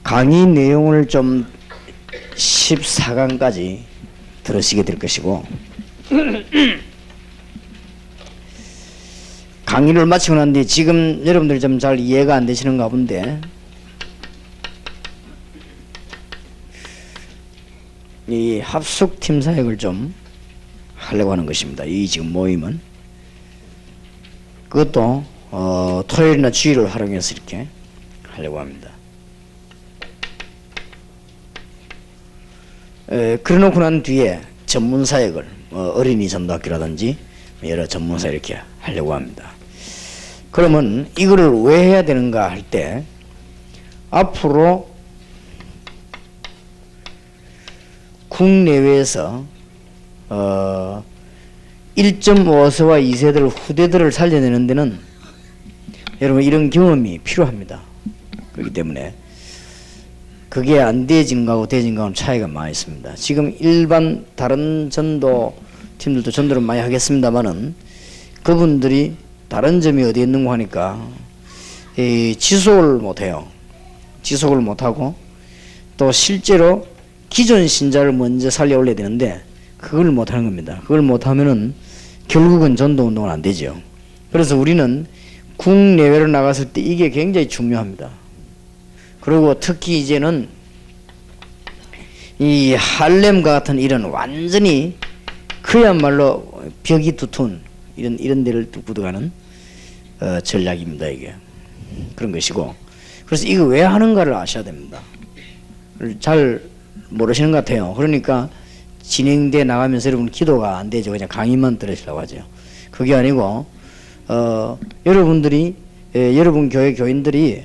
강의 내용을 좀 14강까지 들으시게 될 것이고 강의를 마치고 난 뒤에 지금 여러분들이 좀 잘 이해가 안 되시는가 본데 이 합숙팀 사역을 좀 하려고 하는 것입니다. 이 지금 모임은 그것도 토요일이나 주일을 활용해서 이렇게 하려고 합니다. 그래놓고 난 뒤에 전문 사역을 어린이 전도학교라든지 여러 전문사 이렇게 하려고 합니다. 그러면 이거를 왜 해야 되는가 할 때 앞으로 국내외에서 1.5세와 2세들 후대들을 살려내는 데는 여러분 이런 경험이 필요합니다. 그렇기 때문에 그게 안 되어진 거하고 되어진 거하고는 차이가 많이 있습니다. 지금 일반 다른 전도 팀들도 전도를 많이 하겠습니다만은 그분들이 다른 점이 어디에 있는가 하니까 지속을 못해요. 지속을 못하고 또 실제로 기존 신자를 먼저 살려 올려야 되는데 그걸 못하는 겁니다. 그걸 못하면은 결국은 전도 운동은 안 되죠. 그래서 우리는 국내외로 나갔을 때 이게 굉장히 중요합니다. 그리고 특히 이제는 이 할렘과 같은 이런 완전히 그야말로 벽이 두터운 이런 데를 뚫고 들어가는 전략입니다. 이게 그런 것이고 그래서 이거 왜 하는가를 아셔야 됩니다. 잘 모르시는 것 같아요. 그러니까 진행돼 나가면서 여러분 기도가 안 되죠. 그냥 강의만 들으시려고 하죠. 그게 아니고 여러분들이 여러분 교회 교인들이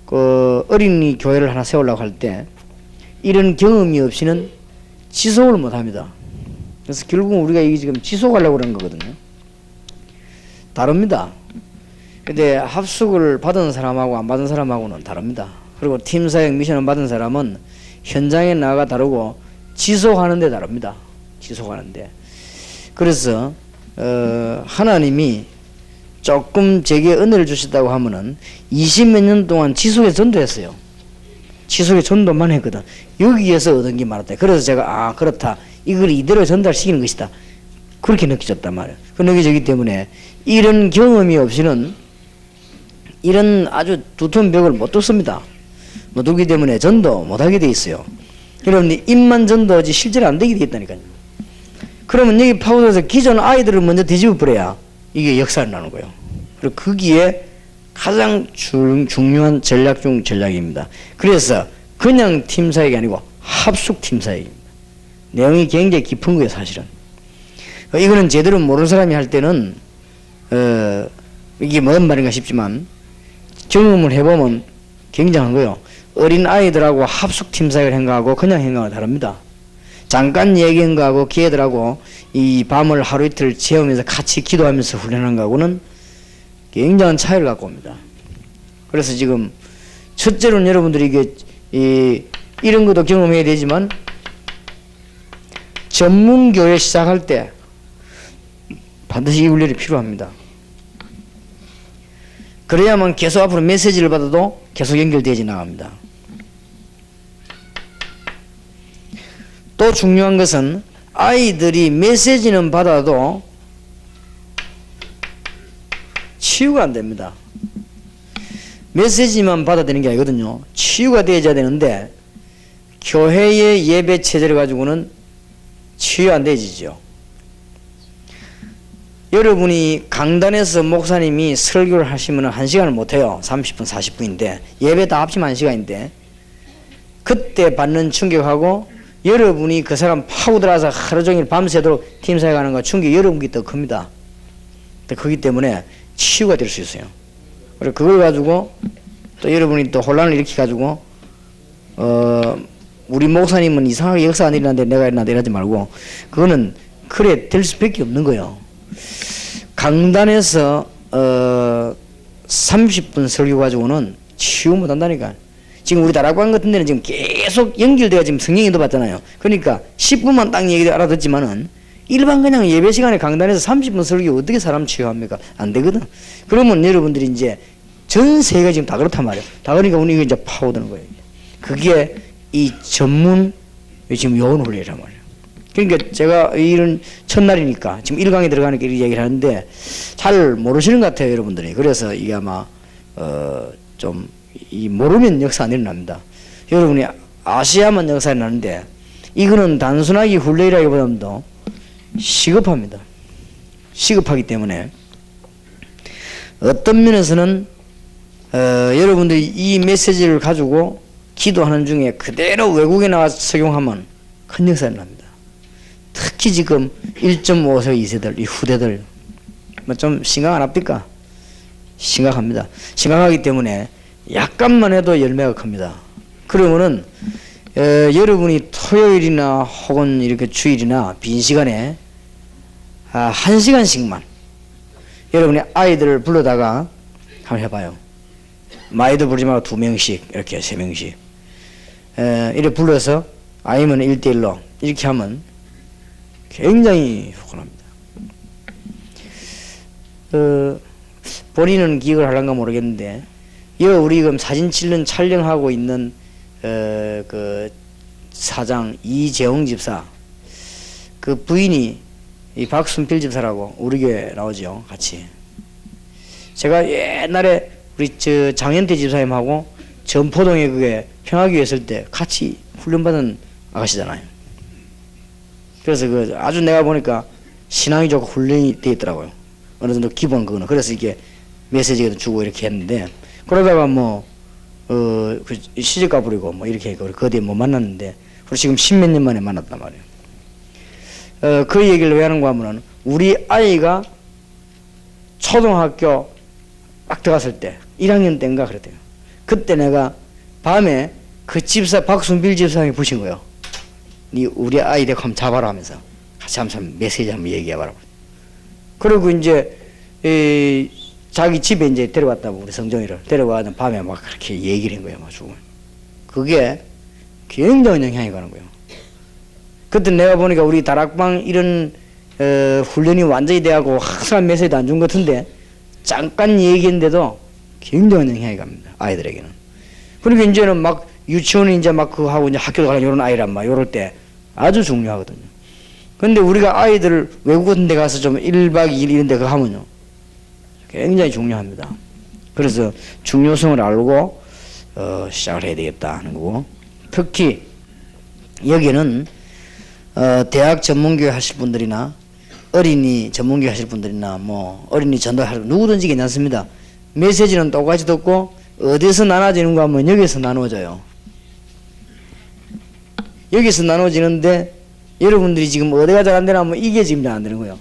그 어린이 교회를 하나 세우려고 할 때 이런 경험이 없이는 지속을 못 합니다. 그래서 결국 우리가 이게 지금 지속하려고 그런 거거든요. 다릅니다. 근데 합숙을 받은 사람하고 안 받은 사람하고는 다릅니다. 그리고 팀사역 미션을 받은 사람은 현장에 나가 다르고 지속하는 데 다릅니다. 지속하는데. 그래서 하나님이 조금 제게 은혜를 주셨다고 하면은 20몇 년 동안 지속에 전도했어요. 지속에 전도만 했거든. 여기에서 얻은 게 많았다. 그래서 제가 그렇다. 이걸 이대로 전달시키는 것이다. 그렇게 느껴졌단 말이에요. 그 느껴지기 때문에 이런 경험이 없이는 이런 아주 두터운 벽을 못 뚫습니다. 못 뚫기 때문에 전도 못하게 돼 있어요. 여러분 입만 전도하지 실제로 안 되게 돼 있다니까요. 그러면 여기 파고들어서 기존 아이들을 먼저 뒤집어 버려야 이게 역사를 나누는 거예요. 그리고 거기에 가장 중요한 전략 중 전략입니다. 그래서 그냥 팀 사역이 아니고 합숙 팀 사역입니다. 내용이 굉장히 깊은 거예요, 사실은. 이거는 제대로 모르는 사람이 할 때는 이게 뭔 말인가 싶지만 경험을 해보면 굉장한 거예요. 어린 아이들하고 합숙 팀 사역을 한 거하고 그냥 한 거하고 다릅니다. 잠깐 얘기한 거하고 걔들하고 이 밤을 하루 이틀 재우면서 같이 기도하면서 훈련한 거하고는 굉장한 차이를 갖고 옵니다. 그래서 지금 첫째로는 여러분들이 이게 이런 것도 경험해야 되지만 전문교회 시작할 때 반드시 이 훈련이 필요합니다. 그래야만 계속 앞으로 메시지를 받아도 계속 연결되지 나갑니다. 또 중요한 것은 아이들이 메시지는 받아도 치유가 안 됩니다. 메시지만 받아야 되는 게 아니거든요. 치유가 되어야 되는데 교회의 예배 체제를 가지고는 치유 안 되지죠. 여러분이 강단에서 목사님이 설교를 하시면 1시간을 못해요. 30분 40분인데 예배 다 합치면 1시간인데 그때 받는 충격하고 여러분이 그 사람 파고들어서 하루 종일 밤새도록 팀사역 하는 거 충격이 여러분께 더 큽니다. 그렇기 때문에 치유가 될 수 있어요. 그리고 그걸 가지고 또 여러분이 또 혼란을 일으켜 가지고 우리 목사님은 이상하게 역사 안 일어나는데 내가 일어나다 이러지 말고 그거는 그래 될 수밖에 없는 거예요. 강단에서 30분 설교 가지고는 치유 못 한다니까. 지금 우리 다락방 같은 데는 지금 계속 연결돼가 지금 성령인도 받잖아요. 그러니까 10분만 딱 얘기 알아듣지만은 일반 그냥 예배 시간에 강단에서 30분 설교 어떻게 사람 치유합니까? 안 되거든. 그러면 여러분들이 이제 전 세계가 지금 다 그렇단 말이에요. 다 그러니까 우리 이제 파고드는 거예요. 그게 이 전문 지금 요원 훈련이란 말이에요. 그러니까 제가 이런 첫날이니까 지금 1강에 들어가니까 이렇게 얘기를 하는데 잘 모르시는 것 같아요, 여러분들이. 그래서 이게 아마 좀 이 모르면 역사 안 일어납니다. 여러분이 아시아만 역사 일어나는데 이거는 단순하게 훈련이라기보다도 시급합니다. 시급하기 때문에 어떤 면에서는 여러분들이 이 메시지를 가지고 기도하는 중에 그대로 외국에 나가서 적용하면 큰 역사 일어납니다. 특히 지금 1.5세 2세들 이 후대들 뭐 좀 심각 안 합니까? 심각합니다. 심각하기 때문에 약간만 해도 열매가 큽니다. 그러면은 여러분이 토요일이나 혹은 이렇게 주일이나 빈 시간에 1시간씩만 여러분이 아이들을 불러다가 한번 해봐요. 많이도 부르지 말고 2명씩 이렇게 3명씩 이렇게 불러서 아니면 1대1로 이렇게 하면 굉장히 효과납니다. 본인은 기억을 하려는가 모르겠는데 우리 지금 사진 찍는 촬영하고 있는 그 사장 이재홍 집사 그 부인이 이 박순필 집사라고 우리 교회 나오죠. 같이 제가 옛날에 우리 저 장현태 집사님하고 전포동에 그게 평화교회 있을 때 같이 훈련받은 아가씨잖아요. 그래서 그 아주 내가 보니까 신앙이 좋고 훈련이 되어 있더라고요. 어느 정도 기본 그거는. 그래서 이게 메시지도 주고 이렇게 했는데 그러다가 그 시집가 버리고 뭐 이렇게 했고 거기에 못 만났는데 우리 지금 10몇 년 만에 만났단 말이에요. 그 얘기를 왜 하는가 하면은 우리 아이가 초등학교 막 들어갔을 때 1학년 때인가 그랬대요. 그때 내가 밤에 그 집사 박순빌 집사님이 부신 거예요. 니 우리 아이 데리고 한번 잡아라 하면서 같이 한번 메시지 한번 얘기해봐라. 그리고 이제 자기 집에 이제 데려왔다고 우리 성정이를 데려와서 밤에 막 그렇게 얘기를 한 거예요. 막 죽으면. 그게 굉장히 영향이 가는 거예요. 그때 내가 보니까 우리 다락방 이런 훈련이 완전히 돼가고 확실한 메시지도 안 준 것 같은데 잠깐 얘기했는데도 굉장한 영향이 갑니다. 아이들에게는. 그리고 이제는 막 유치원이 이제 막 그거 하고 이제 학교도 가는 이런 아이란 말 요럴 때 아주 중요하거든요. 근데 우리가 아이들 외국 같은 데 가서 좀 1박 2일 이런 데 그거 하면요. 굉장히 중요합니다. 그래서 중요성을 알고 시작을 해야 되겠다 하는 거고 특히 여기는 대학 전문교회 하실 분들이나 어린이 전문교회 하실 분들이나 뭐 어린이 전도하실 누구든지 괜찮습니다. 메시지는 똑같이 듣고 어디서 나눠지는가 하면 여기서 나눠져요. 여기서 나눠지는데 여러분들이 지금 어디가 잘 안 되나 하면 이게 지금 잘 안 되는 거예요.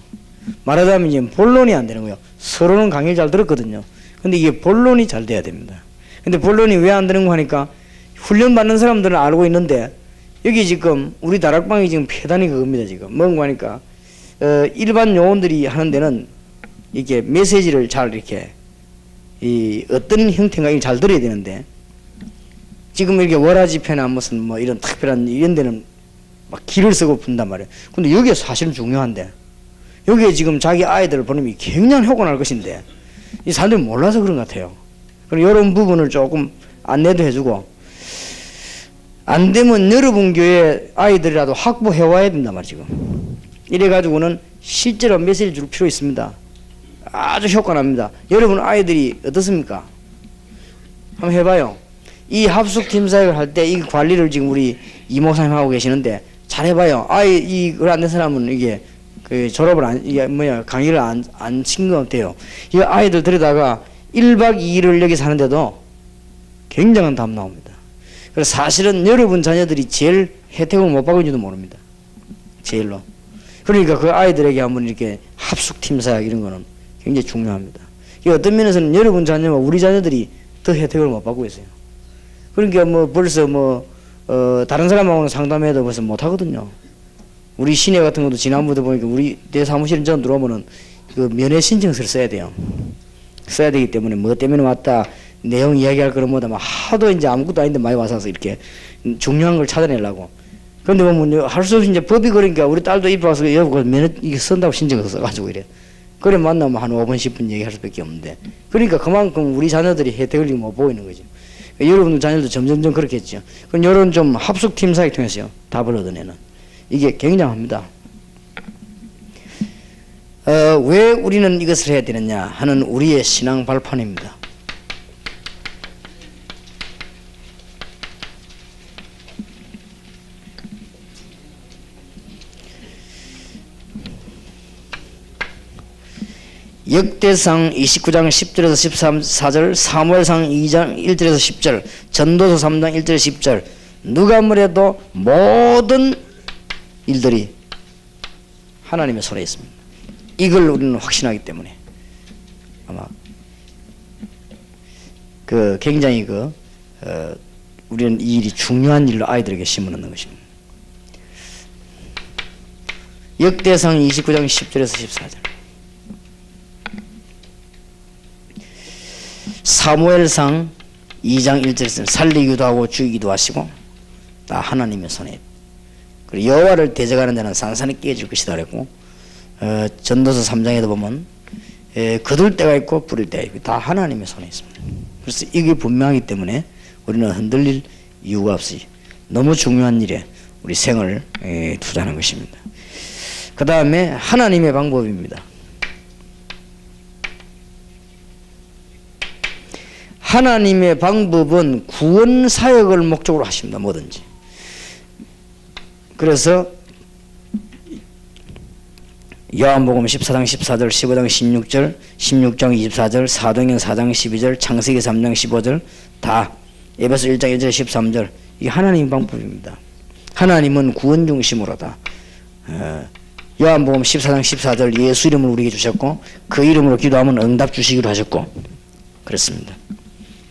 말하자면 이제 본론이 안 되는 거예요. 서로는 강의를 잘 들었거든요. 근데 이게 본론이 잘 돼야 됩니다. 근데 본론이 왜 안 되는 거 하니까 훈련 받는 사람들은 알고 있는데 여기 지금 우리 다락방이 지금 폐단이 그겁니다. 지금 뭔가 하니까 일반 요원들이 하는 데는 이렇게 메시지를 잘 이렇게 어떤 형태인가 잘 들어야 되는데 지금 이렇게 월화집회나 무슨 뭐 이런 특별한 이런 데는 막 길을 쓰고 분단 말이에요. 근데 여기에 사실은 중요한데 여기에 지금 자기 아이들을 보내면 굉장히 효과 날 것인데 이 사람들이 몰라서 그런 것 같아요. 그리고 이런 부분을 조금 안내도 해주고 안 되면 여러분 교회 아이들이라도 확보해 와야 된단 말이에요. 지금 이래가지고는 실제로 메시지를 줄 필요 있습니다. 아주 효과 납니다. 여러분 아이들이 어떻습니까? 한번 해봐요. 이 합숙팀 사역을 할 때 이 관리를 지금 우리 이목사님 하고 계시는데 잘 해봐요. 이걸 안 된 사람은 이게 그 졸업을 강의를 안 친 것 같아요. 이 아이들 데려다가 1박 2일을 여기 사는데도 굉장한 답 나옵니다. 그래서 사실은 여러분 자녀들이 제일 혜택을 못 받은지도 모릅니다. 제일로. 그러니까 그 아이들에게 한번 이렇게 합숙팀 사역 이런 거는 굉장히 중요합니다. 이 어떤 면에서는 여러분 자녀와 우리 자녀들이 더 혜택을 못 받고 있어요. 그러니까 뭐 벌써 다른 사람하고는 상담해도 벌써 못 하거든요. 우리 시내 같은 것도 지난번에 보니까 우리 내 사무실에 전 들어오면은 그 면회 신청서를 써야 돼요. 써야 되기 때문에 뭐 때문에 왔다 내용 이야기할 거는 뭐다 막 하도 이제 아무것도 아닌데 많이 와서 이렇게 중요한 걸 찾아내려고. 그런데 보면 할 수 없이 이제 법이 그러니까 우리 딸도 입에 와서 여보 면회 이게 쓴다고 신청서 써가지고 이래. 그래 만나면 한 5분 10분 얘기할 수밖에 없는데, 그러니까 그만큼 우리 자녀들이 혜택을 못 보이는 거죠. 여러분들 자녀도 점점점 그렇겠죠. 그럼 이런 좀 합숙 팀 사역 통해서요 답을 얻어내는, 이게 굉장합니다. 왜 우리는 이것을 해야 되느냐 하는 우리의 신앙 발판입니다. 역대상 29장 10절에서 14절, 사무엘상 2장 1절에서 10절, 전도서 3장 1절에서 10절, 누가 뭐래도 모든 일들이 하나님의 손에 있습니다. 이걸 우리는 확신하기 때문에 아마 굉장히 우리는 이 일이 중요한 일로 아이들에게 심어놓는 것입니다. 역대상 29장 10절에서 14절, 사무엘상 2장 1절에서 살리기도 하고 죽이기도 하시고 다 하나님의 손에, 그리고 여호와를 대적하는 자는 산산이 깨질 것이다 그랬고, 전도서 3장에도 보면 거둘 때가 있고 부릴 때가 있고 다 하나님의 손에 있습니다. 그래서 이게 분명하기 때문에 우리는 흔들릴 이유가 없이 너무 중요한 일에 우리 생을 투자하는 것입니다. 그 다음에 하나님의 방법입니다. 하나님의 방법은 구원 사역을 목적으로 하십니다. 뭐든지. 그래서 요한복음 14장 14절, 15장 16절, 16장 24절, 사도행전 4장 12절, 창세기 3장 15절 다 에베소 1장 1절 13절, 이게 하나님의 방법입니다. 하나님은 구원 중심으로다. 요한복음 14장 14절 예수 이름을 우리에게 주셨고 그 이름으로 기도하면 응답 주시기로 하셨고 그렇습니다.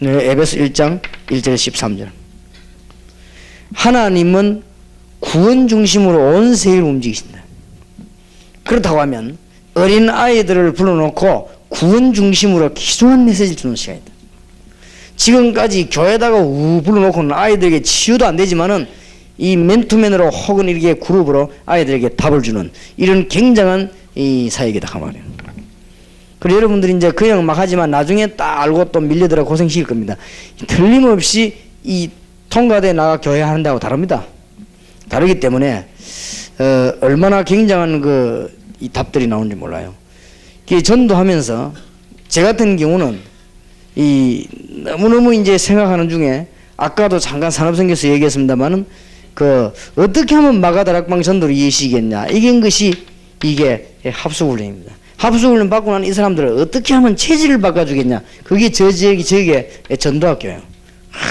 에베소 1장 1절 13절, 하나님은 구원 중심으로 온 세계를 움직이신다. 그렇다고 하면 어린 아이들을 불러놓고 구원 중심으로 귀중한 메시지를 주는 시간이다. 지금까지 교회에다가 불러놓고는 아이들에게 치유도 안 되지만은 이 맨투맨으로 혹은 이렇게 그룹으로 아이들에게 답을 주는 이런 굉장한 이 사역이다 그 말이에요. 그리고 여러분들이 이제 그냥 막 하지만 나중에 딱 알고 또 밀려들어 고생시킬 겁니다. 틀림없이 이 통과대 나가 교회 하는다고 다릅니다. 다르기 때문에 얼마나 굉장한 이 답들이 나오는지 몰라요. 전도하면서 제 같은 경우는 이 너무너무 이제 생각하는 중에 아까도 잠깐 산업선교에서 얘기했습니다만은 어떻게 하면 마가다락방 전도를 이해시키겠냐, 이게 합숙훈련입니다. 합숙훈련 받고 난 이 사람들을 어떻게 하면 체질을 바꿔주겠냐, 그게 저에게 전도학교예요.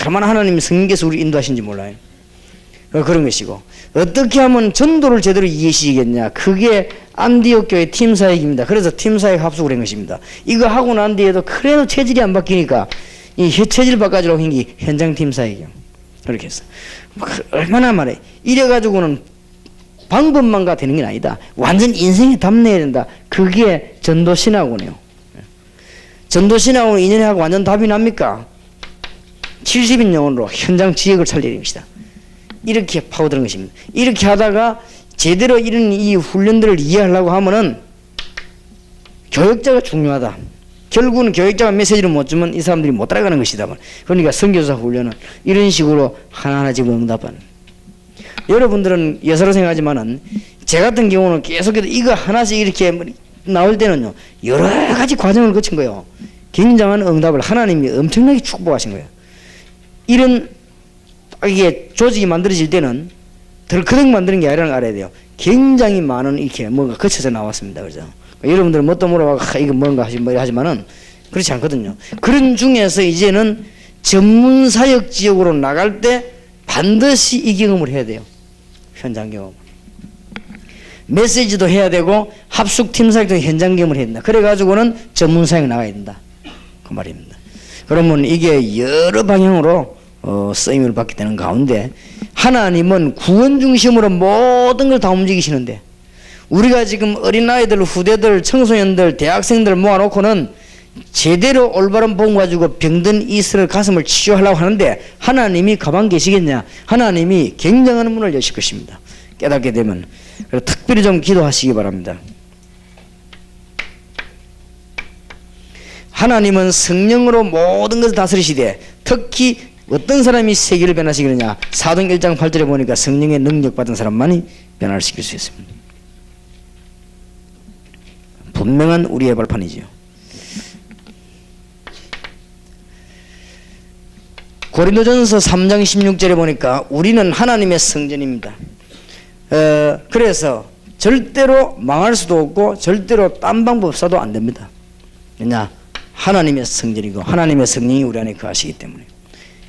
얼마나 하나님이 성령께서 우리 인도하신지 몰라요. 그런 것이고, 어떻게 하면 전도를 제대로 이해시키겠냐, 그게 안디옥 교회 팀사역입니다. 그래서 팀사역 합숙을 한 것입니다. 이거 하고 난 뒤에도 그래도 체질이 안 바뀌니까 이 체질 바꿔주려고 한 게 현장 팀사역이요. 그렇게 했어. 얼마나 말해. 이래가지고는 방법만가 되는 게 아니다. 완전 인생에 답내야 된다. 그게 전도신학원이에요. 전도신학원 2년에 하고 완전 답이 납니까? 70인 영혼으로 현장 지역을 살리는 것이다. 이렇게 파고드는 것입니다. 이렇게 하다가 제대로 이런 이 훈련들을 이해하려고 하면은 교역자가 중요하다. 결국은 교역자가 메시지를 못 주면 이 사람들이 못 따라가는 것이다. 그러니까 선교사 훈련은 이런 식으로 하나하나 지금 응답하는. 여러분들은 예사로 생각하지만은 제 같은 경우는 계속해서 이거 하나씩 이렇게 나올 때는요 여러 가지 과정을 거친 거예요. 굉장한 응답을 하나님이 엄청나게 축복하신 거예요. 이런 이게 조직이 만들어질 때는 덜커덕 만드는 게 아니라는 걸 알아야 돼요. 굉장히 많은 이렇게 뭔가 거쳐서 나왔습니다. 그죠? 여러분들은 뭣도 물어봐 이거 뭔가 하지만은 그렇지 않거든요. 그런 중에서 이제는 전문 사역 지역으로 나갈 때 반드시 이 경험을 해야 돼요. 현장 경험. 메시지도 해야 되고 합숙 팀 사역도 현장 경험을 해야 된다. 그래가지고는 전문 사역 나가야 된다. 그 말입니다. 그러면 이게 여러 방향으로 쓰임을 받게 되는 가운데 하나님은 구원 중심으로 모든 걸 다 움직이시는데 우리가 지금 어린아이들, 후대들, 청소년들, 대학생들 모아놓고는 제대로 올바른 복음 가지고 병든 이스라엘 가슴을 치유하려고 하는데 하나님이 가만 계시겠냐? 하나님이 굉장한 문을 여실 것입니다. 깨닫게 되면. 그래서 특별히 좀 기도하시기 바랍니다. 하나님은 성령으로 모든 것을 다스리시되 특히 어떤 사람이 세계를 변화시키느냐. 사도행 1장 8절에 보니까 성령의 능력 받은 사람만이 변화를 시킬 수 있습니다. 분명한 우리의 발판이지요. 고린도전서 3장 16절에 보니까 우리는 하나님의 성전입니다. 그래서 절대로 망할 수도 없고 절대로 딴 방법 써도 안 됩니다. 왜냐? 하나님의 성전이고 하나님의 성령이 우리 안에 거하시기 때문에.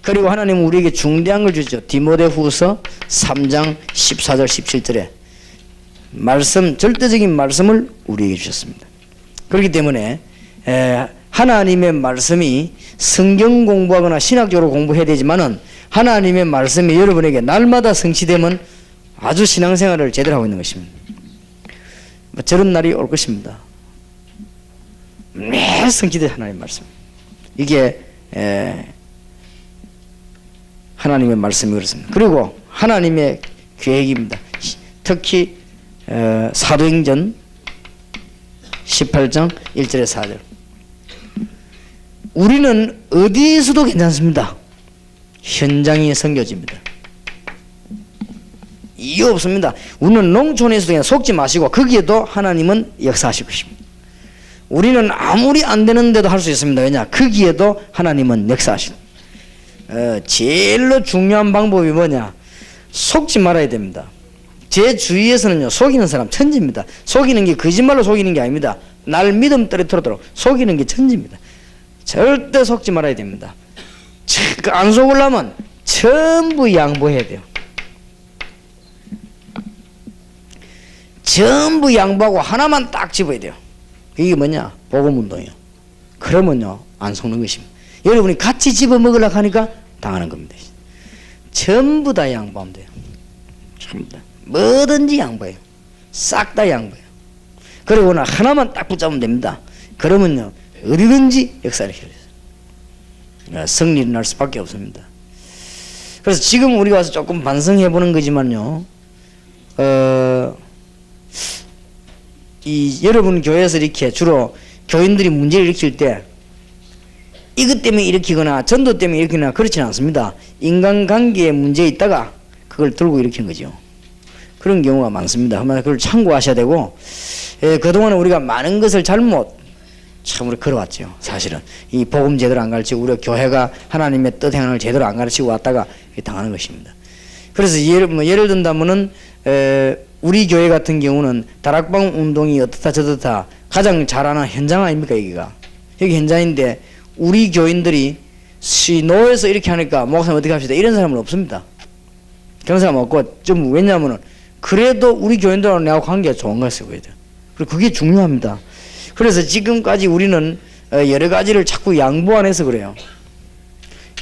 그리고 하나님은 우리에게 중대한 걸 주죠. 디모데후서 3장 14절 17절에 말씀, 절대적인 말씀을 우리에게 주셨습니다. 그렇기 때문에 하나님의 말씀이 성경 공부하거나 신학적으로 공부해야 되지만은 하나님의 말씀이 여러분에게 날마다 성취되면 아주 신앙생활을 제대로 하고 있는 것입니다. 저런 날이 올 것입니다. 매일 성취된 하나님의 말씀. 이게 하나님의 말씀이 그렇습니다. 그리고 하나님의 계획입니다. 특히 사도행전 18장 1절에 4절. 우리는 어디에서도 괜찮습니다. 현장이 섬겨집니다. 이유 없습니다. 우리는 농촌에서도 그냥 속지 마시고 거기에도 하나님은 역사하실 것입니다. 우리는 아무리 안 되는데도 할 수 있습니다. 왜냐? 거기에도 하나님은 역사하십니다. 제일로 중요한 방법이 뭐냐? 속지 말아야 됩니다. 제 주위에서는요, 속이는 사람 천지입니다. 속이는 게 거짓말로 속이는 게 아닙니다. 날 믿음 떨어뜨리도록 속이는 게 천지입니다. 절대 속지 말아야 됩니다. 안 속으려면 전부 양보해야 돼요. 전부 양보하고 하나만 딱 집어야 돼요. 이게 뭐냐? 복음운동이에요. 그러면요, 안 속는 것입니다. 여러분이 같이 집어 먹으려고 하니까 당하는 겁니다. 전부 다 양보하면 돼요. 전부 다. 뭐든지 양보해요. 싹 다 양보해요. 그리고 하나만 딱 붙잡으면 됩니다. 그러면요, 어디든지 역사를 해요. 승리를 날 수밖에 없습니다. 그래서 지금 우리가 와서 조금 반성해 보는 거지만요, 여러분 교회에서 이렇게 주로 교인들이 문제를 일으킬 때 이것 때문에 일으키거나 전도 때문에 일으키거나 그렇지는 않습니다. 인간관계에 문제 있다가 그걸 들고 일으키는 거죠. 그런 경우가 많습니다. 그걸 참고하셔야 되고, 그동안 우리가 많은 것을 잘못 참으로 걸어왔죠. 사실은 이 복음 제대로 안 가르치고 우리가 교회가 하나님의 뜻 행하는 걸 제대로 안 가르치고 왔다가 당하는 것입니다. 그래서 예를 든다면은 우리 교회 같은 경우는 다락방 운동이 어떻다 저렇다 가장 잘하는 현장 아닙니까? 여기 현장인데 우리 교인들이 노에서 이렇게 하니까 목사님 어떻게 합시다 이런 사람은 없습니다. 그런 사람 없고, 좀 왜냐하면은 그래도 우리 교인들하고 내가 관계가 좋은 것을 보여야 돼요. 그리고 그게 중요합니다. 그래서 지금까지 우리는 여러 가지를 자꾸 양보 안 해서 그래요.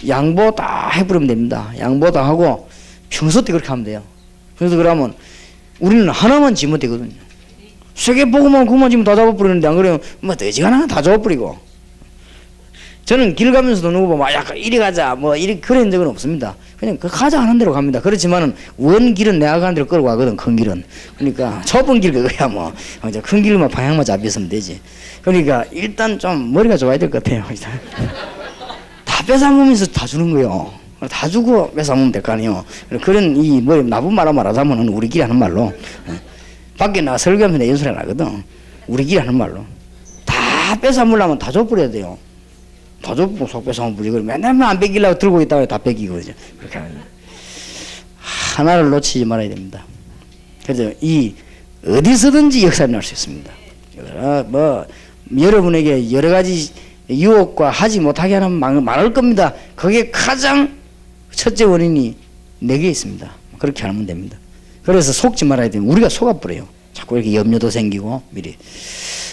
양보 다 해버리면 됩니다. 양보 다 하고 평소 때 그렇게 하면 돼요. 그래서 그러면 우리는 하나만 지면 되거든요. 세계 보고만 그만 지면 다 잡아버리는데 안 그래요? 뭐 돼지가 다 잡아버리고. 저는 길 가면서도 누구 보면 약간 이리 가자 뭐 이리 그런 적은 없습니다. 그냥 그 가자 하는 대로 갑니다. 그렇지만은 원 길은 내가 가는 대로 끌고 가거든. 큰 길은. 그러니까 좁은 길 그거야 뭐. 이제 큰 길만 방향만 잡혔으면 되지. 그러니까 일단 좀 머리가 좋아야 될 것 같아요. 다 뺏어먹으면서 다 주는 거요. 다 주고 뺏어먹으면 될 거 아니에요. 그런 이 뭐 나쁜 말 말하자면은 우리끼리 하는 말로 밖에 나 설교하면서 연설해 나거든. 우리끼리 하는 말로 다 뺏어먹으려면 다 줘버려야 돼요. 다 줬고 속 뺏어먹으면 부지. 맨날 안 뺏기려고 들고 있다가 다 뺏기거든요. 그렇게 하는 하나를 놓치지 말아야 됩니다. 그래서 이 어디서든지 역사를 날 수 있습니다. 뭐 여러분에게 여러 가지 유혹과 하지 못하게 하는 많을 겁니다. 그게 가장 첫째 원인이 내게 있습니다. 그렇게 하면 됩니다. 그래서 속지 말아야 됩니다. 우리가 속아버려요. 자꾸 이렇게 염려도 생기고 미리.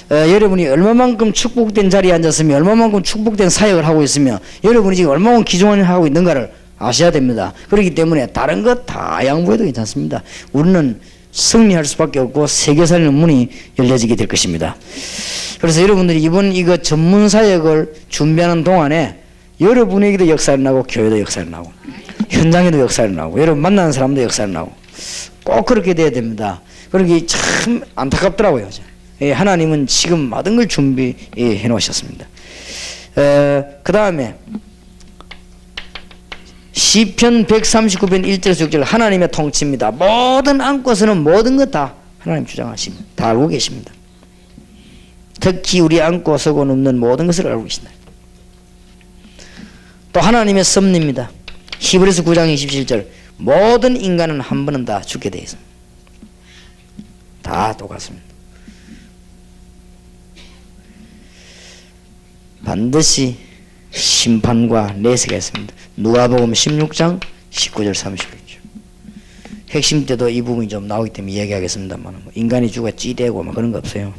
여러분이 얼마만큼 축복된 자리에 앉았으며 얼마만큼 축복된 사역을 하고 있으며 여러분이 지금 얼마만큼 기존을 하고 있는가를 아셔야 됩니다. 그렇기 때문에 다른 것 다 양보해도 괜찮습니다. 우리는 승리할 수밖에 없고 세계 살리는 문이 열려지게 될 것입니다. 그래서 여러분들이 이번 이거 전문 사역을 준비하는 동안에 여러분에게도 역사를 나고 교회도 역사를 나고 현장에도 역사를 나고 여러분 만나는 사람도 역사를 나고 꼭 그렇게 돼야 됩니다. 그러기 참 안타깝더라고요. 하나님은 지금 모든 걸 준비해 놓으셨습니다. 그 다음에 시편 139편 1절에서 6절 하나님의 통치입니다. 모든 안고서는 모든 것 다 하나님 주장하십니다. 다 알고 계십니다. 특히 우리 안고 서고 눕는 모든 것을 알고 계신다. 또 하나님의 섭리입니다. 히브리서 9장 27절 모든 인간은 한 번은 다 죽게 되어 있습니다. 다 똑같습니다. 반드시 심판과 내세가 있습니다. 누가복음 16장 19절 30절. 핵심 때도 이 부분이 좀 나오기 때문에 이야기하겠습니다만 인간이 죽어 찌대고 뭐 그런 거 없어요.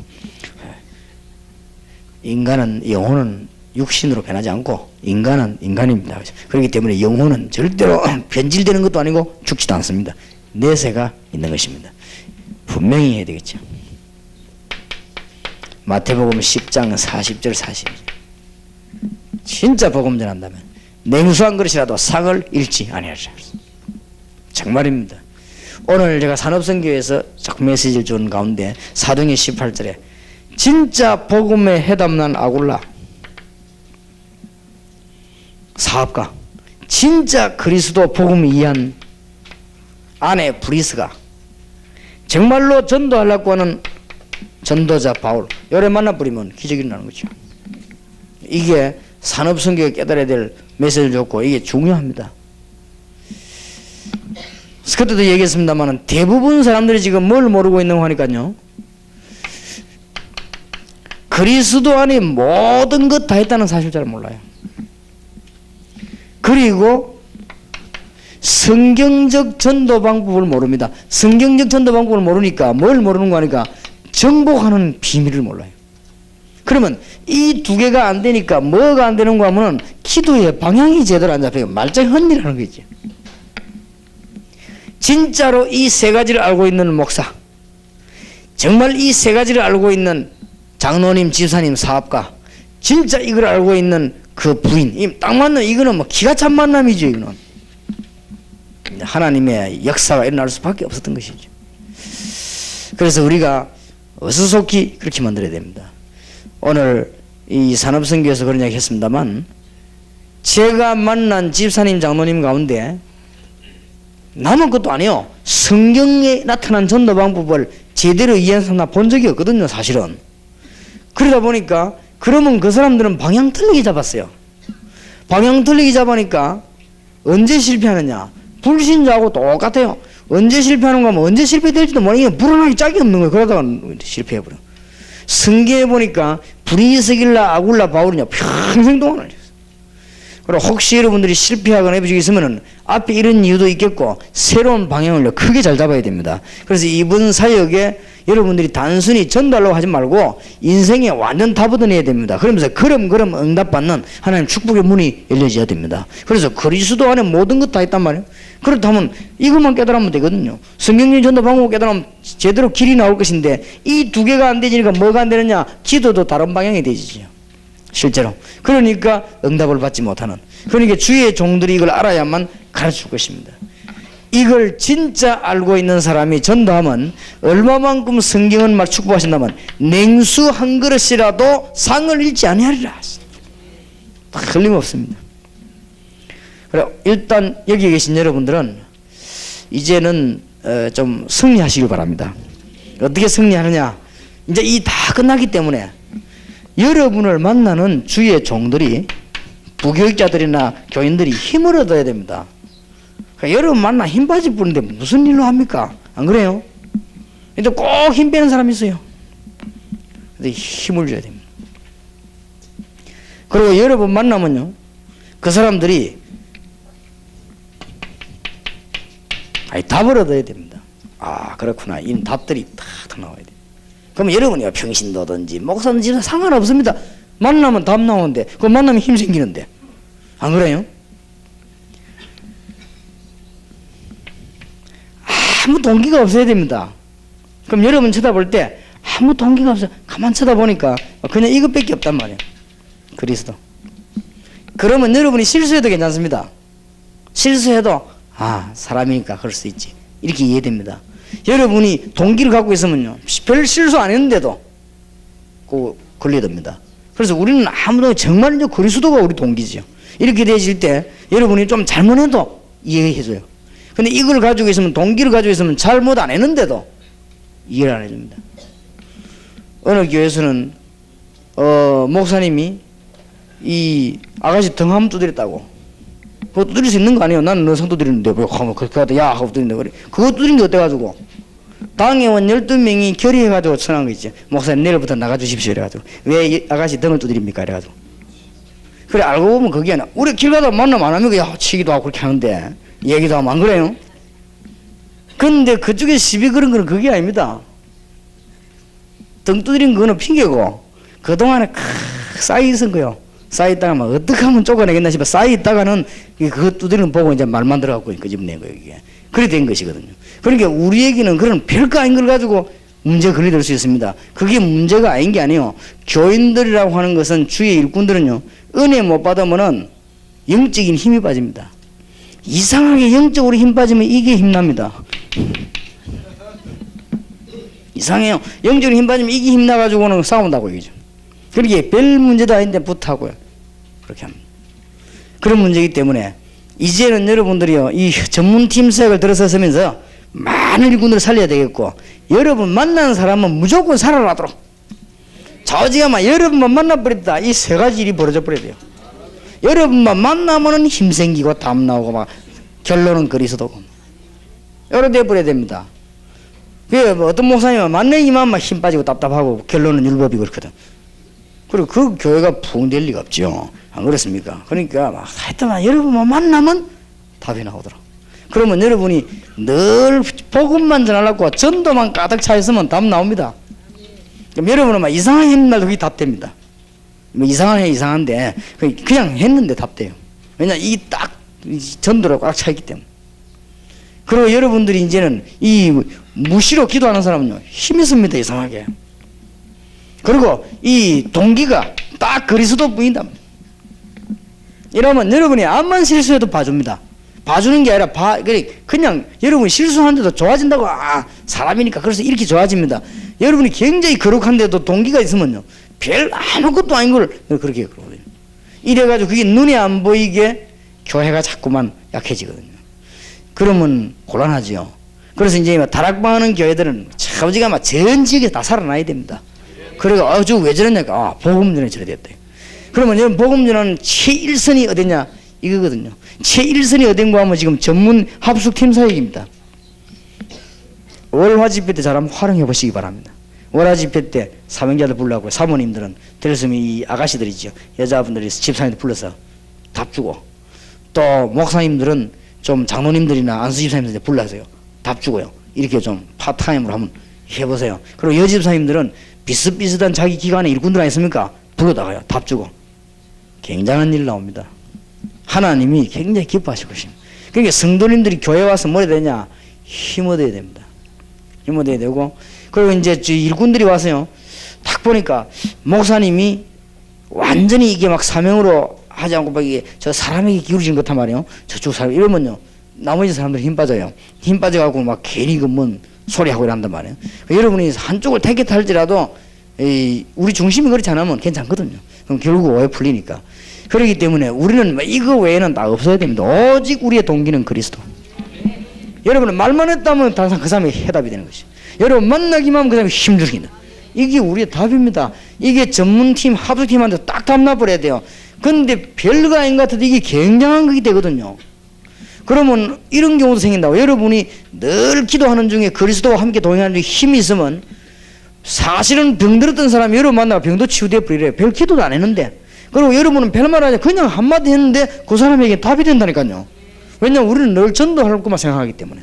인간은 영혼은 육신으로 변하지 않고 인간은 인간입니다. 그렇기 때문에 영혼은 절대로 변질되는 것도 아니고 죽지도 않습니다. 내세가 있는 것입니다. 분명히 해야 되겠죠. 마태복음 10장 40절 42절. 진짜 복음 전한다면 냉수 한 그릇이라도 상을 잃지 아니하리라. 정말입니다. 오늘 제가 산업선교에서 자꾸 메시지를 주는 가운데 사도행전 18절에 진짜 복음에 해담난 아굴라 사업가, 진짜 그리스도 복음을 이해한 아내 브리스가 정말로 전도하려고 하는 전도자 바울 요래 만나버리면 기적이 일어나는 거죠. 이게 산업선교에 깨달아야 될 메시지를 줬고 이게 중요합니다. 그때도 얘기했습니다만 대부분 사람들이 지금 뭘 모르고 있는 거 하니까요. 그리스도 안에 모든 것 다 했다는 사실 잘 몰라요. 그리고 성경적 전도 방법을 모릅니다. 성경적 전도 방법을 모르니까 뭘 모르는 거 하니까 정복하는 비밀을 몰라요. 그러면 이 두 개가 안 되니까 뭐가 안 되는 거 하면은 기도의 방향이 제대로 안 잡혀요. 말짱 헌이라는 거지. 진짜로 이 세 가지를 알고 있는 목사, 정말 이 세 가지를 알고 있는 장로님, 집사님, 사업가, 진짜 이걸 알고 있는 그 부인, 딱 맞는 이거는 뭐 기가 찬 만남이죠. 이거는 하나님의 역사가 일어날 수밖에 없었던 것이죠. 그래서 우리가 어수속히 그렇게 만들어야 됩니다. 오늘 이 산업선교에서 그런 이야기 했습니다만 제가 만난 집사님, 장로님 가운데 남은 것도 아니요. 성경에 나타난 전도 방법을 제대로 이해한 사람 나 본 적이 없거든요, 사실은. 그러다 보니까 그러면 그 사람들은 방향 틀리게 잡았어요. 방향 틀리게 잡으니까 언제 실패하느냐? 불신자하고 똑같아요. 언제 실패하는 거 하면 언제 실패될지도 모르겠어요. 불안하기 짝이 없는 거예요. 그러다가 실패해버려. 성경에 보니까 브리스길라, 아굴라, 바울이냐 평생 동안 알렸어요. 그리고 혹시 여러분들이 실패하거나 해본 적이 있으면은 앞에 이런 이유도 있겠고 새로운 방향을 크게 잘 잡아야 됩니다. 그래서 이번 사역에 여러분들이 단순히 전달로 하지 말고 인생에 완전 답을 해야 됩니다. 그러면서 그럼 응답받는 하나님 축복의 문이 열려져야 됩니다. 그래서 그리스도 안에 모든 것 다 있단 말이에요. 그렇다면 이것만 깨달으면 되거든요. 성경적인 전도 방법을 깨달으면 제대로 길이 나올 것인데 이 두 개가 안 되니까 뭐가 안 되느냐? 기도도 다른 방향이 되지요. 실제로. 그러니까 응답을 받지 못하는. 그러니까 주의 종들이 이걸 알아야만 가르칠 것입니다. 이걸 진짜 알고 있는 사람이 전도하면 얼마만큼 성경은 말 축복하신다면 냉수 한 그릇이라도 상을 잃지 아니하리라. 틀림없습니다. 그래 일단 여기 계신 여러분들은 이제는 좀 승리하시길 바랍니다. 어떻게 승리하느냐? 이제 이 다 끝나기 때문에 여러분을 만나는 주의 종들이 부교육자들이나 교인들이 힘을 얻어야 됩니다. 그러니까 여러분 만나 힘 빠질 뿐인데 무슨 일로 합니까? 안 그래요? 근데 꼭 힘 빼는 사람이 있어요. 근데 힘을 줘야 됩니다. 그리고 여러분 만나면요, 그 사람들이 답을 얻어야 됩니다. 아, 그렇구나. 이 답들이 탁 나와야 돼요. 그럼 여러분이 평신도든지 목사든지 상관없습니다. 만나면 답 나오는데, 그 만나면 힘 생기는데. 안 그래요? 아무 동기가 없어야 됩니다. 그럼 여러분 쳐다볼 때 아무 동기가 없어요. 가만 쳐다보니까 그냥 이것밖에 없단 말이에요. 그리스도. 그러면 여러분이 실수해도 괜찮습니다. 실수해도 사람이니까 그럴 수 있지. 이렇게 이해됩니다. 여러분이 동기를 갖고 있으면요, 별 실수 안 했는데도 걸려듭니다. 그래서 우리는 아무도 정말 이제 그리스도가 우리 동기죠. 이렇게 되실 때 여러분이 좀 잘못해도 이해해줘요. 근데 이걸 가지고 있으면, 동기를 가지고 있으면 잘못 안 했는데도 이해를 안 해줍니다. 어느 교회에서는 목사님이 이 아가씨 등 한번 두드렸다고. 그거 두드릴 수 있는 거 아니에요? 나는 너성 두드리는데 왜 그렇게 하다 야 하고 두드린다 그래. 그거 두드린 게 어때가지고 당회원 12명이 결의해가지고 청한 거 있지. 목사님 내일부터 나가주십시오 이래가지고. 왜 이 아가씨 등을 두드립니까 이래가지고. 그래 알고 보면 그게 아니야. 우리 길 가다 만나면 안 하면 야 치기도 하고 그렇게 하는데 얘기도 하면 안 그래요? 근데 그쪽에 시비 그런 거는 그게 아닙니다. 등 두드린 거는 핑계고 그동안에 쌓여있은 거요. 쌓여있다가 막 어떻게 하면 쫓아내겠나 싶어 쌓여있다가는 그거 두드리는 거 보고 이제 말만 들어갖고 끄집어낸 거예요 이게. 그래 된 것이거든요. 그러니까 우리에게는 그런 별거 아닌 걸 가지고 문제가 걸려들 수 있습니다. 그게 문제가 아닌 게 아니에요. 교인들이라고 하는 것은 주의 일꾼들은요 은혜 못 받으면은 영적인 힘이 빠집니다. 이상하게 영적으로 힘 빠지면 이게 힘납니다. 이상해요. 영적으로 힘 빠지면 이게 힘나가지고는 싸운다고 얘기죠. 그러기에 별 문제도 아닌데 붙하고요. 그렇게 합니다. 그런 문제이기 때문에 이제는 여러분들이요 이 전문팀 사역을 들어서면서 많은 일꾼들을 살려야 되겠고, 여러분 만나는 사람은 무조건 살아나도록 저지가 여러분만 만나버렸다 이 세 가지 일이 벌어져 버려야 돼요. 여러분만 만나면은 힘 생기고 담 나오고 막 결론은 그리스도고 이렇게 돼버려야 됩니다. 뭐 어떤 목사님은 만나기만 막 힘 빠지고 답답하고 결론은 율법이 그렇거든. 그리고 그 교회가 부흥될 리가 없죠. 안 그렇습니까? 그러니까 막 하여튼 여러분만 만나면 답이 나오더라. 그러면 여러분이 늘 복음만 전하려고 전도만 가득 차 있으면 답 나옵니다. 그럼 여러분은 막 이상하게 했는 날도 그게 답됩니다. 뭐 이상하게 이상한데 그냥 했는데 답돼요. 왜냐 이 딱 전도로 꽉 차 있기 때문에. 그리고 여러분들이 이제는 이 무시로 기도하는 사람은요 힘이 씁니다. 이상하게. 그리고 이 동기가 딱 그리스도 부인다. 이러면 여러분이 암만 실수해도 봐줍니다. 봐주는 게 아니라 그냥 여러분이 실수하는데도 좋아진다고. 사람이니까 그래서 이렇게 좋아집니다. 여러분이 굉장히 거룩한데도 동기가 있으면요 별 아무것도 아닌 걸 그렇게 그러거든요. 이래가지고 그게 눈에 안 보이게 교회가 자꾸만 약해지거든요. 그러면 곤란하지요. 그래서 이제 다락방하는 교회들은 아버지가 전 지역에 다 살아나야 됩니다. 그래가 저 왜 저랬냐니까 복음 전에 저래 됐대. 그러면 여러분 복음 전하는 최일선이 어디냐 이거거든요. 최일선이 어딘가 하면 지금 전문 합숙팀 사역입니다. 월화 집회 때 잘하면 활용해 보시기 바랍니다. 월화 집회 때 사명자들 불러고 사모님들은 들었으면 이 아가씨들이죠. 여자분들이 집사님들 불러서 답 주고, 또 목사님들은 좀 장로님들이나 안수 집사님들 불러서요 답 주고요. 이렇게 좀 파타임으로 한번 해보세요. 그리고 여집사님들은 비슷비슷한 자기 기관의 일꾼들 아니습니까? 불러다가요 답 주고 굉장한 일 나옵니다. 하나님이 굉장히 기뻐하실 것입니다. 그러니까 성도님들이 교회 와서 뭐 해야 되냐? 힘 얻어야 됩니다. 힘 얻어야 되고, 그리고 이제 일꾼들이 와서요 딱 보니까 목사님이 완전히 이게 막 사명으로 하지 않고 막 이게 저 사람에게 기울이는 것단 말이에요. 저쪽 사람 이러면요 나머지 사람들이 힘 빠져요. 힘 빠져갖고 막 괜히 뭔 소리하고 이런단 말이에요. 여러분이 한쪽을 택했다 할지라도 우리 중심이 그렇지 않으면 괜찮거든요. 그럼 결국 오해 풀리니까. 그렇기 때문에 우리는 이거 외에는 다 없어야 됩니다. 오직 우리의 동기는 그리스도. 여러분은 말만 했다면 항상 그 사람이 해답이 되는 것이죠. 여러분 만나기만 하면 그 사람이 힘들긴다. 이게 우리의 답입니다. 이게 전문팀 합숙팀한테 딱 답 나버려야 돼요. 근데 별거 아닌 것 같아도 이게 굉장한 것이 되거든요. 그러면 이런 경우도 생긴다고. 여러분이 늘 기도하는 중에 그리스도와 함께 동행하는 중에 힘이 있으면 사실은 병들었던 사람이 여러분 만나가 병도 치유되어 버리래요. 별 기도도 안 했는데. 그리고 여러분은 별말 하냐 그냥 한마디 했는데 그 사람에게 답이 된다니까요. 왜냐하면 우리는 늘 전도할 것만 생각하기 때문에.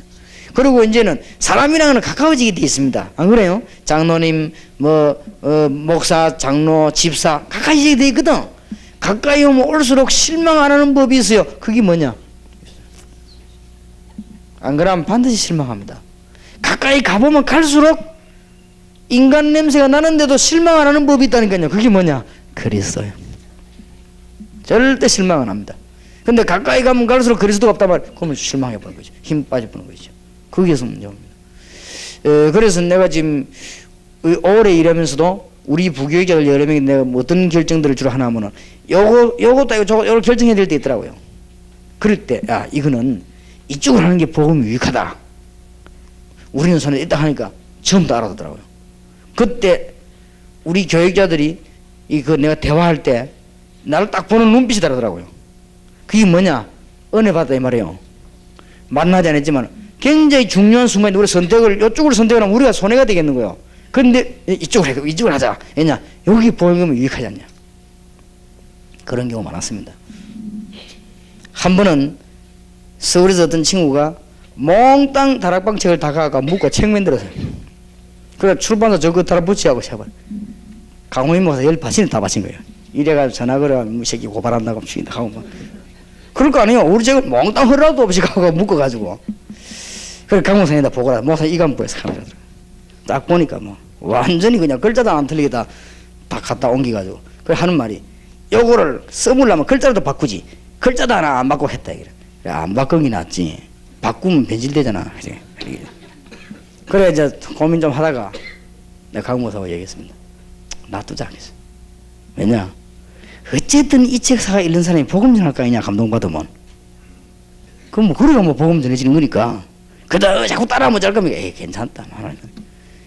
그리고 이제는 사람이랑은 가까워지게 돼 있습니다. 안 그래요? 장로님, 목사, 장로, 집사 가까이 지게 돼 있거든. 가까이 오면 올수록 실망 안 하는 법이 있어요. 그게 뭐냐? 안 그러면 반드시 실망합니다. 가까이 가보면 갈수록 인간 냄새가 나는데도 실망 안 하는 법이 있다니까요. 그게 뭐냐? 그리스도예요. 절대 실망 안 합니다. 근데 가까이 가면 갈수록 그리스도가 없단 말이에요. 그러면 실망해 보는 거죠. 힘 빠져보는 거죠. 거기에서 문제입니다. 그래서 내가 지금 오래 일하면서도 우리 부교육자들 여러 명이 내가 뭐 어떤 결정들을 주로 하나 하면은 요것도 아니고 요걸 결정해야 될 때 있더라고요. 그럴 때, 야, 이거는 이쪽으로 하는 게 복음이 유익하다. 우리는 손에 있다 하니까 전부 다 알아듣더라고요. 그때 우리 교육자들이 내가 대화할 때 나를 딱 보는 눈빛이 다르더라고요. 그게 뭐냐? 은혜 받았다 이 말이에요. 만나지 않았지만 굉장히 중요한 순간에 우리 선택을 이쪽으로 선택하면 우리가 손해가 되겠는 거예요. 그런데 이쪽으로 하자. 왜냐? 여기 복음이 유익하지 않냐? 그런 경우 많았습니다. 한 번은 서울에서 어떤 친구가 몽땅 다락방 책을 다 가가 묶어 책 만들었어요. 그래 출판사 저거 달아붙이하고 셔봐. 강호인 목사 10바치는 다 바친 거예요. 이래가지고 전화 걸어가면 이 새끼 고발한다고 죽인다 하고 막. 그럴 거 아니에요. 우리 책을 몽땅 허락도 없이 가고 묶어가지고. 그래 강목사님다 보고라. 목사 이간부에서 카메라 들어. 딱 보니까 뭐 완전히 그냥 글자도 안 틀리게 다 갖다 옮겨가지고. 그래 하는 말이 요거를 써보려면 글자라도 바꾸지. 글자도 하나 안 바꾸고 했다. 그래 안 바꾼 게 낫지. 바꾸면 변질되잖아. 그래 이제 고민 좀 하다가 내가 강목사하고 얘기했습니다. 놔두자 그랬어. 왜냐? 어쨌든 이 책 사가 읽는 사람이 복음 전할 거 아니냐 감동받으면. 그럼 뭐 그러가 뭐 복음 전해지는 거니까. 그다 자꾸 따라하면 잘 겁니까? 에이 괜찮다.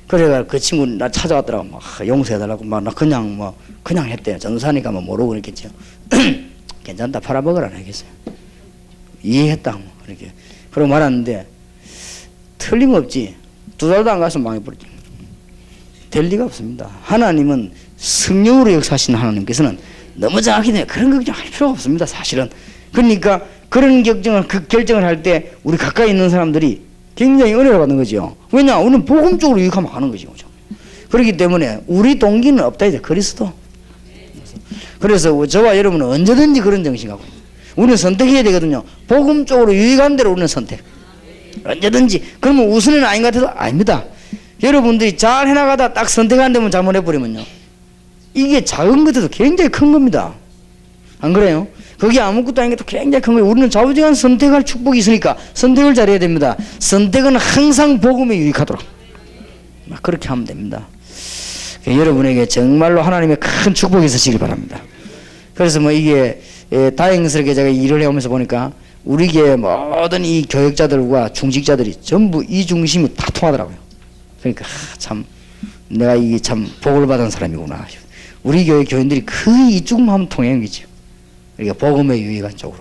그래가 그 친구 나 찾아왔더라고. 막 용서해달라고 막 나 그냥 했대요. 전사니까 뭐 모르고 그랬겠죠. 괜찮다 팔아먹으라 하겠어요. 이해했다 뭐 이렇게. 그러고 말았는데 틀림없지. 2달도 안 가서 망해버렸지. 될 리가 없습니다. 하나님은 성령으로 역사하시는 하나님께서는 너무 정확히 그런 걱정할 필요가 없습니다. 사실은. 그러니까 그런 결정을 할 때 우리 가까이 있는 사람들이 굉장히 은혜를 받는 거죠. 왜냐? 우리는 복음 쪽으로 유익하면 하는 거죠. 그렇기 때문에 우리 동기는 없다 이제 그리스도. 그래서 저와 여러분은 언제든지 그런 정신 갖고 우리는 선택해야 되거든요. 복음 쪽으로 유익한 대로 우리는 선택. 언제든지. 그러면 우선은 아닌 것 같아도 아닙니다. 여러분들이 잘 해나가다 딱 선택한 데만 잘못해버리면요. 이게 작은 것에도 굉장히 큰 겁니다. 안 그래요? 그게 아무것도 아닌 것도 굉장히 큰 거예요. 우리는 좌우지간 선택할 축복이 있으니까 선택을 잘해야 됩니다. 선택은 항상 복음에 유익하도록. 그렇게 하면 됩니다. 여러분에게 정말로 하나님의 큰 축복이 있으시길 바랍니다. 그래서 뭐 이게 다행스럽게 제가 일을 해오면서 보니까 우리 교회 모든 이 교역자들과 중직자들이 전부 이 중심이 다 통하더라고요. 그러니까 참 내가 이게 참 복을 받은 사람이구나. 우리 교회 교인들이 거의 이쪽만 하면 통행한 거죠. 그러니까 복음에 유익한 쪽으로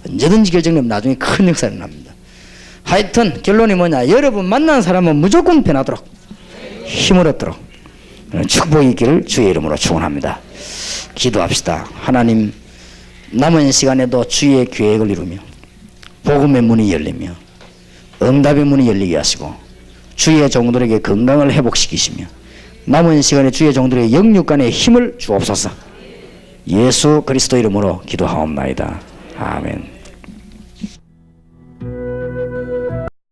언제든지 결정되면 나중에 큰 역사가 납니다. 하여튼 결론이 뭐냐? 여러분 만난 사람은 무조건 변하도록 힘을 얻도록 축복이 있기를 주의 이름으로 축원합니다. 기도합시다. 하나님 남은 시간에도 주의 계획을 이루며 복음의 문이 열리며 응답의 문이 열리게 하시고 주의 종들에게 건강을 회복시키시며 남은 시간에 주의 종들의 영육간의 힘을 주옵소서. 예수 그리스도 이름으로 기도하옵나이다. 아멘.